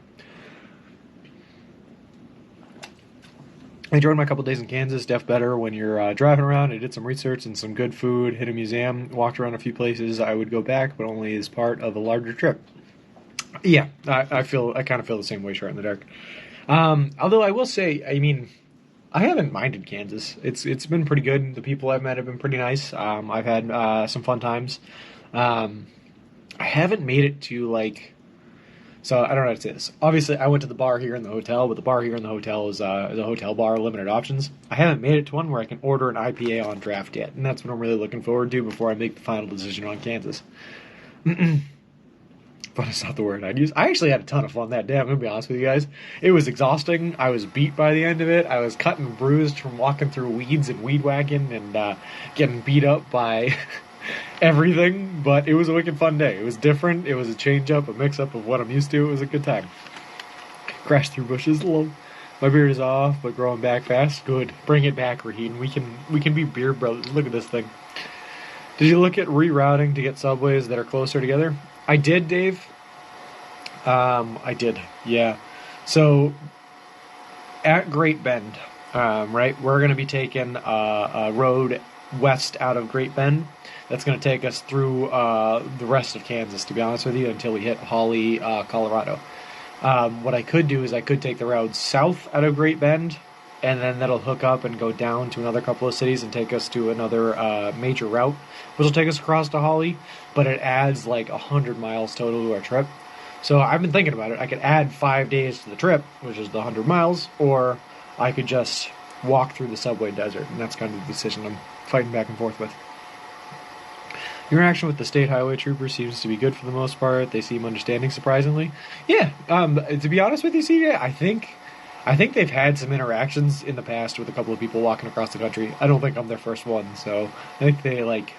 I enjoyed my couple days in Kansas. Def better when you're driving around. I did some research and some good food, hit a museum, walked around a few places. I would go back, but only as part of a larger trip. Yeah, I kind of feel the same way, Short in the Dark. Although I will say, I mean, I haven't minded Kansas. It's been pretty good. The people I've met have been pretty nice. I've had some fun times. I haven't made it to like, so I don't know how to say this. Obviously, I went to the bar here in the hotel, but the bar here in the hotel is a hotel bar, limited options. I haven't made it to one where I can order an IPA on draft yet, and that's what I'm really looking forward to before I make the final decision on Kansas. But it's not the word I'd use. I actually had a ton of fun that day, I'm going to be honest with you guys. It was exhausting. I was beat by the end of it. I was cut and bruised from walking through weeds and weed whacking and getting beat up by everything. But it was a wicked fun day. It was different. It was a change-up, a mix-up of what I'm used to. It was a good time. Crashed through bushes. My beard is off, but growing back fast. Good. Bring it back, Raheem. We can be beard brothers. Look at this thing. Did you look at rerouting to get subways that are closer together? I did, Dave. I did, yeah. So, at Great Bend, right, we're going to be taking a road west out of Great Bend. That's going to take us through the rest of Kansas, to be honest with you, until we hit Hawley, Colorado. What I could do is I could take the road south out of Great Bend, and then that'll hook up and go down to another couple of cities and take us to another major route, which will take us across to Hawley, but it adds like 100 miles total to our trip. So I've been thinking about it. I could add 5 days to the trip, which is the 100 miles, or I could just walk through the subway desert, and that's kind of the decision I'm fighting back and forth with. Your interaction with the state highway trooper seems to be good for the most part. They seem understanding, surprisingly. Yeah, to be honest with you, CJ, I think they've had some interactions in the past with a couple of people walking across the country. I don't think I'm their first one, so I think they, like,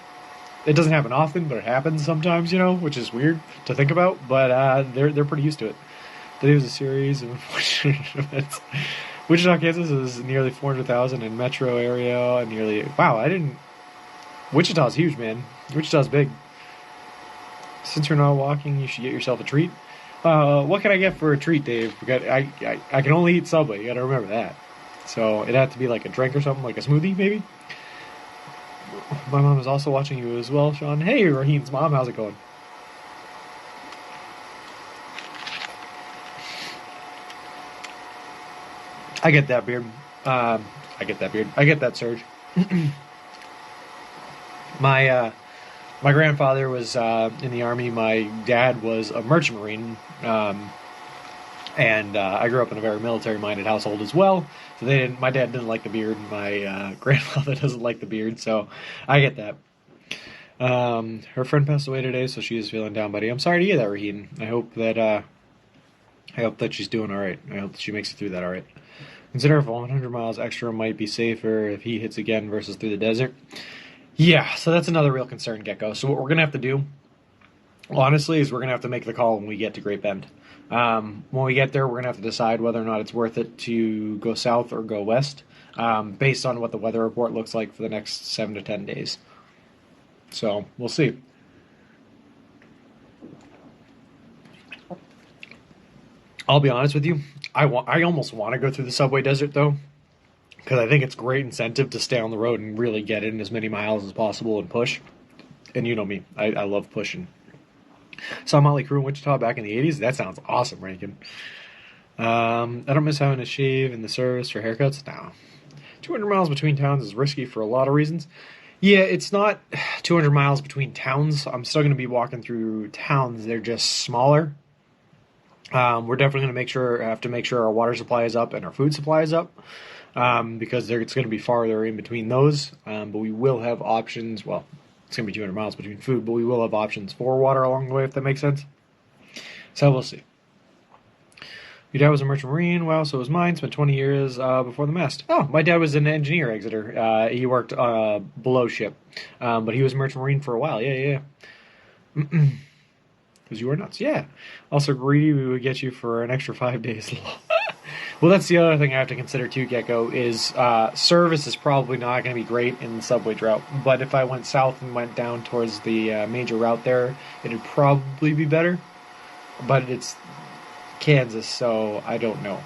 it doesn't happen often, but it happens sometimes, you know, which is weird to think about, but they're pretty used to it. Today was a series of unfortunate events. Wichita, Kansas is nearly 400,000 in metro area, and nearly, wow, Wichita's huge, man. Wichita's big. Since you're not walking, you should get yourself a treat. What can I get for a treat, Dave? I can only eat Subway. You got to remember that. So it'd have to be like a drink or something, like a smoothie, maybe. My mom is also watching you as well, Sean. Hey, Raheem's mom, how's it going? I get that beard. I get that surge. My grandfather was in the Army. My dad was a merchant marine. And I grew up in a very military-minded household as well. So my dad didn't like the beard. My grandfather doesn't like the beard. So I get that. Her friend passed away today, so she is feeling down, buddy. I'm sorry to hear that, Raheem. I hope that she's doing all right. I hope that she makes it through that all right. Consider if 100 miles extra might be safer if he hits again versus through the desert. Yeah, so that's another real concern, Gecko. So what we're gonna have to do, honestly, is we're gonna have to make the call when we get to Great Bend. When we get there, we're gonna have to decide whether or not it's worth it to go south or go west, based on what the weather report looks like for the next 7 to 10 days. So we'll see. I'll be honest with you. I almost want to go through the subway desert though, because I think it's great incentive to stay on the road and really get in as many miles as possible and push. And you know me, I love pushing. Saw Motley Crue in Wichita back in the 80s. That sounds awesome, Rankin. I don't miss having to shave in the service for haircuts. No. 200 miles between towns is risky for a lot of reasons. Yeah, it's not 200 miles between towns. I'm still going to be walking through towns. They're just smaller. We're definitely going to have to make sure our water supply is up and our food supply is up, because it's going to be farther in between those. But we will have options. Well, it's going to be 200 miles between food, but we will have options for water along the way, if that makes sense. So we'll see. Your dad was a merchant marine. Wow, so was mine. Spent 20 years before the mast. Oh, my dad was an engineer Exeter. He worked below ship, but he was a merchant marine for a while. Yeah. Because you were nuts. Yeah. Also, greedy, we would get you for an extra 5 days. Well, that's the other thing I have to consider too, Gecko, is service is probably not going to be great in the subway route. But if I went south and went down towards the major route there, it'd probably be better. But it's Kansas, so I don't know.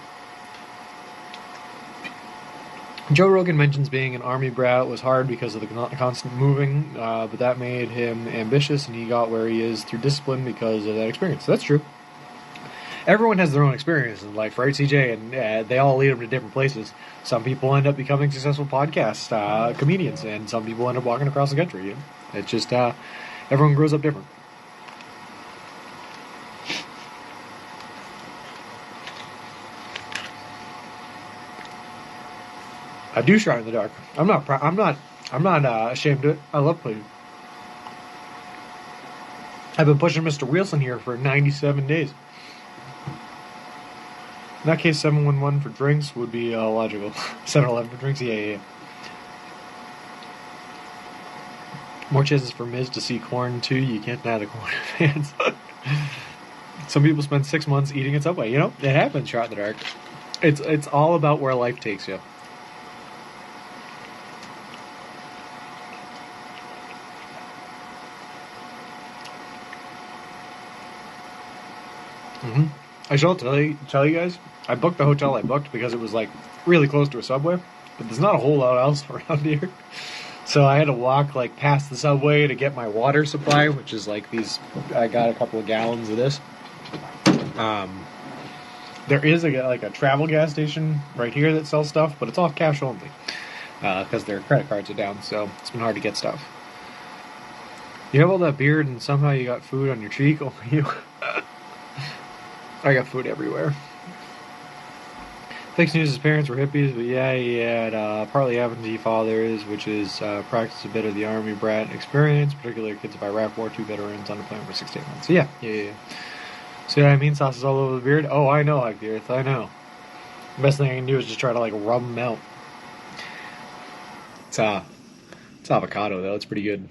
Joe Rogan mentions being an army brat was hard because of the constant moving, but that made him ambitious, and he got where he is through discipline because of that experience. That's true. Everyone has their own experience in life, right, CJ? And they all lead them to different places. Some people end up becoming successful podcast comedians, and some people end up walking across the country. You know? It's just everyone grows up different. I do shot in the dark. I'm not ashamed of it. I love playing. I've been pushing Mr. Wilson here for 97 days. In that case, 711 for drinks would be logical. 711 for drinks, yeah. More chances for Miz to see Korn too. You can't deny the Korn fans. Some people spend 6 months eating at Subway. You know, it happens. Shot in the dark. It's all about where life takes you. I shall tell you guys, I booked the hotel I booked because it was like really close to a Subway, but there's not a whole lot else around here. So I had to walk like past the Subway to get my water supply, which is like these. I got a couple of gallons of this. There is a travel gas station right here that sells stuff, but it's all cash only because their credit cards are down. So it's been hard to get stuff. You have all that beard and somehow you got food on your cheek. Only you. I got food everywhere. Fake news, his parents were hippies, but yeah, he had partly absentee fathers, which is practice a bit of the army brat experience, particularly kids of Iraq War II veterans on deployment for 6 to 8 months. So yeah. See what I mean? Sauce is all over the beard? Oh, I know, Like the Earth, I know. The best thing I can do is just try to like rub them out. It's avocado though, it's pretty good.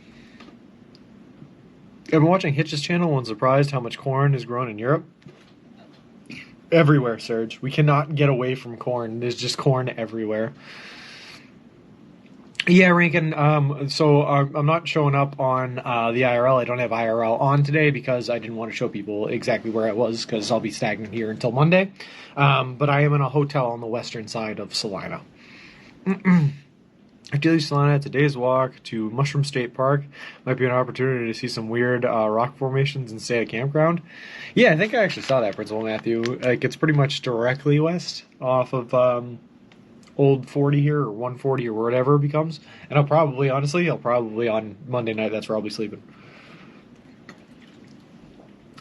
I've been watching Hitch's channel and surprised how much corn is grown in Europe. Everywhere, Serge. We cannot get away from corn. There's just corn everywhere. Yeah, Rankin. So I'm not showing up on the IRL. I don't have IRL on today because I didn't want to show people exactly where I was because I'll be stagnant here until Monday. But I am in a hotel on the western side of Salina. Ideally, Salina, it's a day's walk to Mushroom State Park. Might be an opportunity to see some weird rock formations and stay at a campground. Yeah, I think I actually saw that, Principal Matthew. Like, it's pretty much directly west off of Old 40 here, or 140, or whatever it becomes. And I'll probably on Monday night, that's where I'll be sleeping.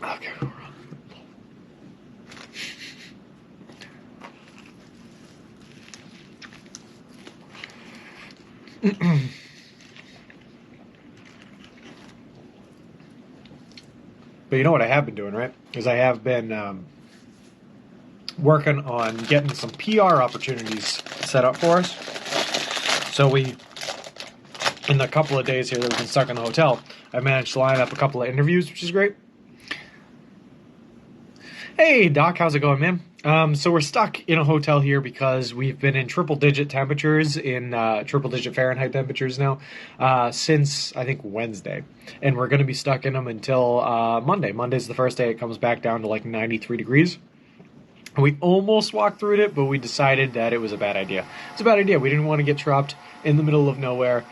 Okay. But you know what I have been doing, right? Is I have been working on getting some PR opportunities set up for us. So in the couple of days here that we've been stuck in the hotel, I managed to line up a couple of interviews, which is great. Hey, Doc, how's it going, man? So we're stuck in a hotel here because we've been in triple-digit temperatures, in triple-digit Fahrenheit temperatures now, since, I think, Wednesday. And we're going to be stuck in them until Monday. Monday's the first day it comes back down to like 93 degrees. We almost walked through it, but we decided that it was a bad idea. It's a bad idea. We didn't want to get trapped in the middle of nowhere,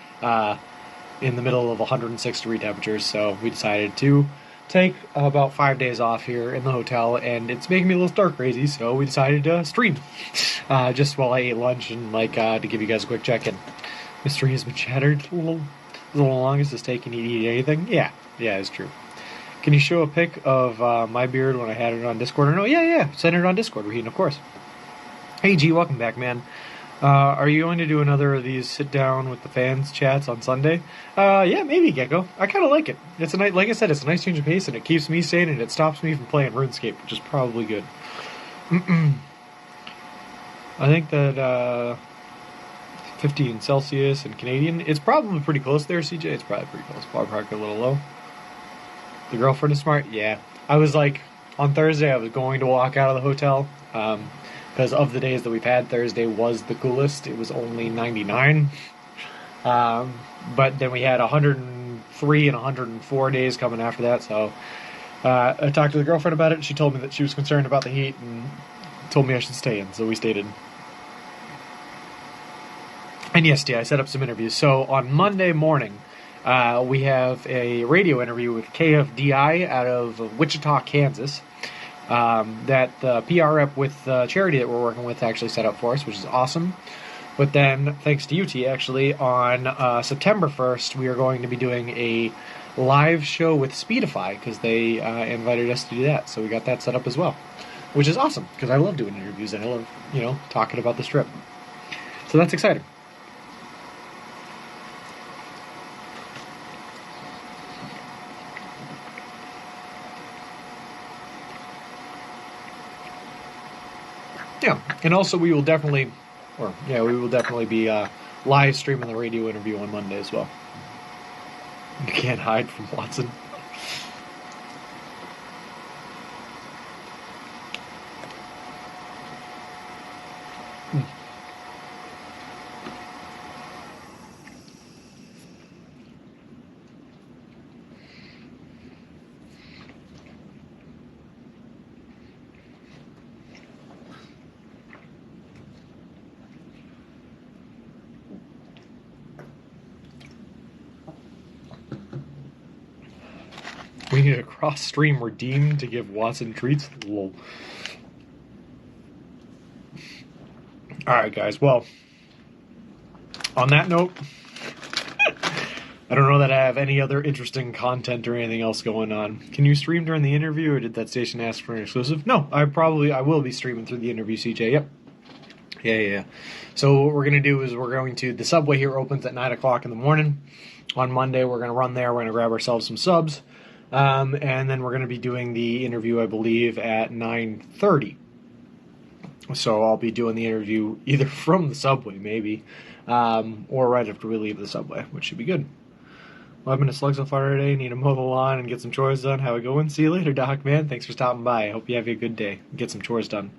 in the middle of 106-degree temperatures, so we decided to take about 5 days off here in the hotel, and it's making me a little stark crazy, so we decided to stream just while I ate lunch and to give you guys a quick check-in. Mystery has been shattered. A little long as it's taking you to eat anything. Yeah, it's true. Can you show a pic of my beard when I had it on Discord? Or no? Yeah. Send it on Discord, Raheem, of course. Hey, G, welcome back, man. Are you going to do another of these sit down with the fans chats on Sunday? Yeah, maybe, Gecko. I kind of like it. It's a nice, like I said, it's a nice change of pace, and it keeps me sane, and it stops me from playing RuneScape, which is probably good. I think that 15 Celsius and Canadian, it's probably pretty close there, CJ. It's probably pretty close. Ballpark a little low. The girlfriend is smart? Yeah. I was on Thursday, I was going to walk out of the hotel, because of the days that we've had, Thursday was the coolest. It was only 99. But then we had 103 and 104 days coming after that, so I talked to the girlfriend about it, and she told me that she was concerned about the heat and told me I should stay in, so we stayed in. And yes, I set up some interviews. So on Monday morning, we have a radio interview with KFDI out of Wichita, Kansas. That the PR rep with the charity that we're working with actually set up for us, which is awesome. But then, thanks to UT, actually, on September 1st, we are going to be doing a live show with Speedify, because they invited us to do that. So we got that set up as well, which is awesome, because I love doing interviews, and I love, talking about the strip. So that's exciting. Yeah, and also we will definitely be live streaming the radio interview on Monday as well. You can't hide from Watson. We need a cross-stream redeem to give Watson treats. Lol. Alright, guys. Well, on that note, I don't know that I have any other interesting content or anything else going on. Can you stream during the interview, or did that station ask for an exclusive? No, I will be streaming through the interview, CJ. Yep. Yeah. So what we're going to do is the subway here opens at 9 o'clock in the morning. On Monday, we're going to run there. We're going to grab ourselves some subs. And then we're going to be doing the interview, I believe, at 9:30. So I'll be doing the interview either from the subway, maybe, or right after we leave the subway, which should be good. 11 minutes slug so far today. Need to mow the lawn and get some chores done. How it going? See you later, Doc, man. Thanks for stopping by. I hope you have a good day. Get some chores done.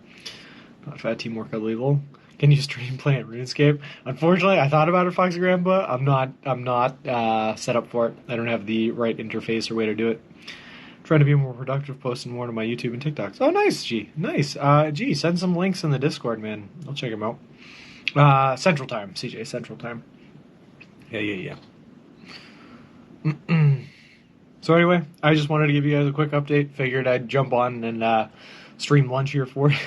Not fat teamwork illegal. Can you stream playing RuneScape? Unfortunately, I thought about it, Foxy Grandpa. I'm not set up for it. I don't have the right interface or way to do it. Trying to be more productive, posting more to my YouTube and TikToks. Oh, nice, G. Nice. G, send some links in the Discord, man. I'll check them out. Central Time, CJ, Central Time. Yeah. So anyway, I just wanted to give you guys a quick update. Figured I'd jump on and stream lunch here for you.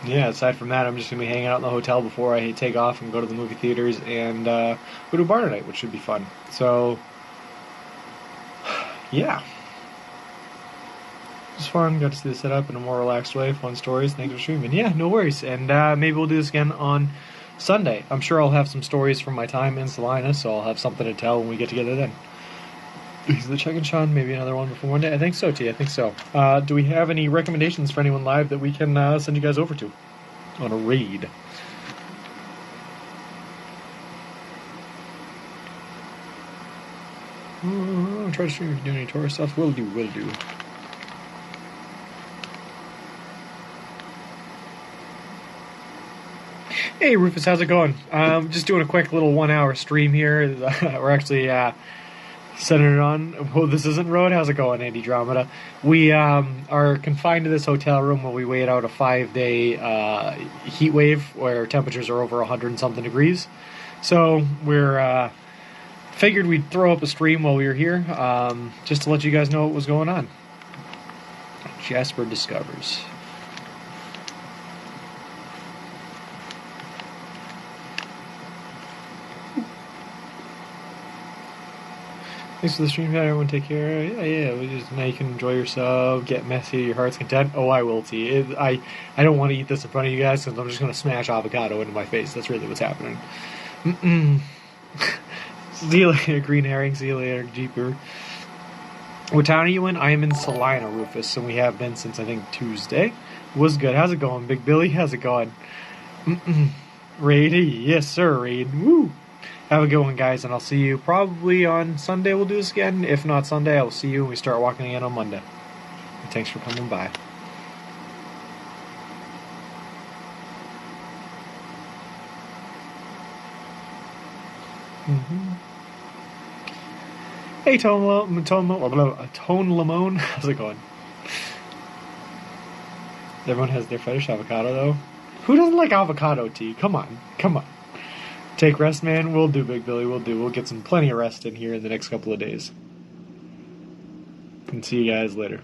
Yeah, aside from that, I'm just going to be hanging out in the hotel before I take off and go to the movie theaters and go to a bar tonight, which should be fun. So, yeah. It was fun. Got to see the setup in a more relaxed way. Fun stories. Thanks for streaming. Yeah, no worries. And maybe we'll do this again on Sunday. I'm sure I'll have some stories from my time in Salina, so I'll have something to tell when we get together then. Is the check-in, Sean? Maybe another one before Monday? I think so, T. I think so. Do we have any recommendations for anyone live that we can send you guys over to on a raid? Try to stream if you do any tourist stuff. Will do. Hey Rufus, how's it going? Just doing a quick little 1 hour stream here. We're actually setting it on. Well, this isn't Road. How's it going, Andy Dromeda? We are confined to this hotel room while we wait out a 5-day heat wave where temperatures are over 100 and something degrees. So we're figured we'd throw up a stream while we were here, just to let you guys know what was going on. Jasper discovers. Thanks for the stream, everyone. Take care. Yeah. Now you can enjoy yourself, get messy to your heart's content. Oh, I will, T. I don't want to eat this in front of you guys because I'm just going to smash avocado into my face. That's really what's happening. See you later, Green Herring. See you later, Jeeper. What town are you in? I am in Salina, Rufus, and we have been since, I think, Tuesday. Was good. How's it going, Big Billy? How's it going? Raid? Yes, sir, Raid. Woo! Have a good one, guys, and I'll see you probably on Sunday. We'll do this again. If not Sunday, I'll see you when we start walking again on Monday. And thanks for coming by. Hey, Tone Lamone. How's it going? Everyone has their fetish avocado, though. Who doesn't like avocado tea? Come on. Take rest, man. We'll do, Big Billy. We'll get some plenty of rest in here in the next couple of days. And see you guys later.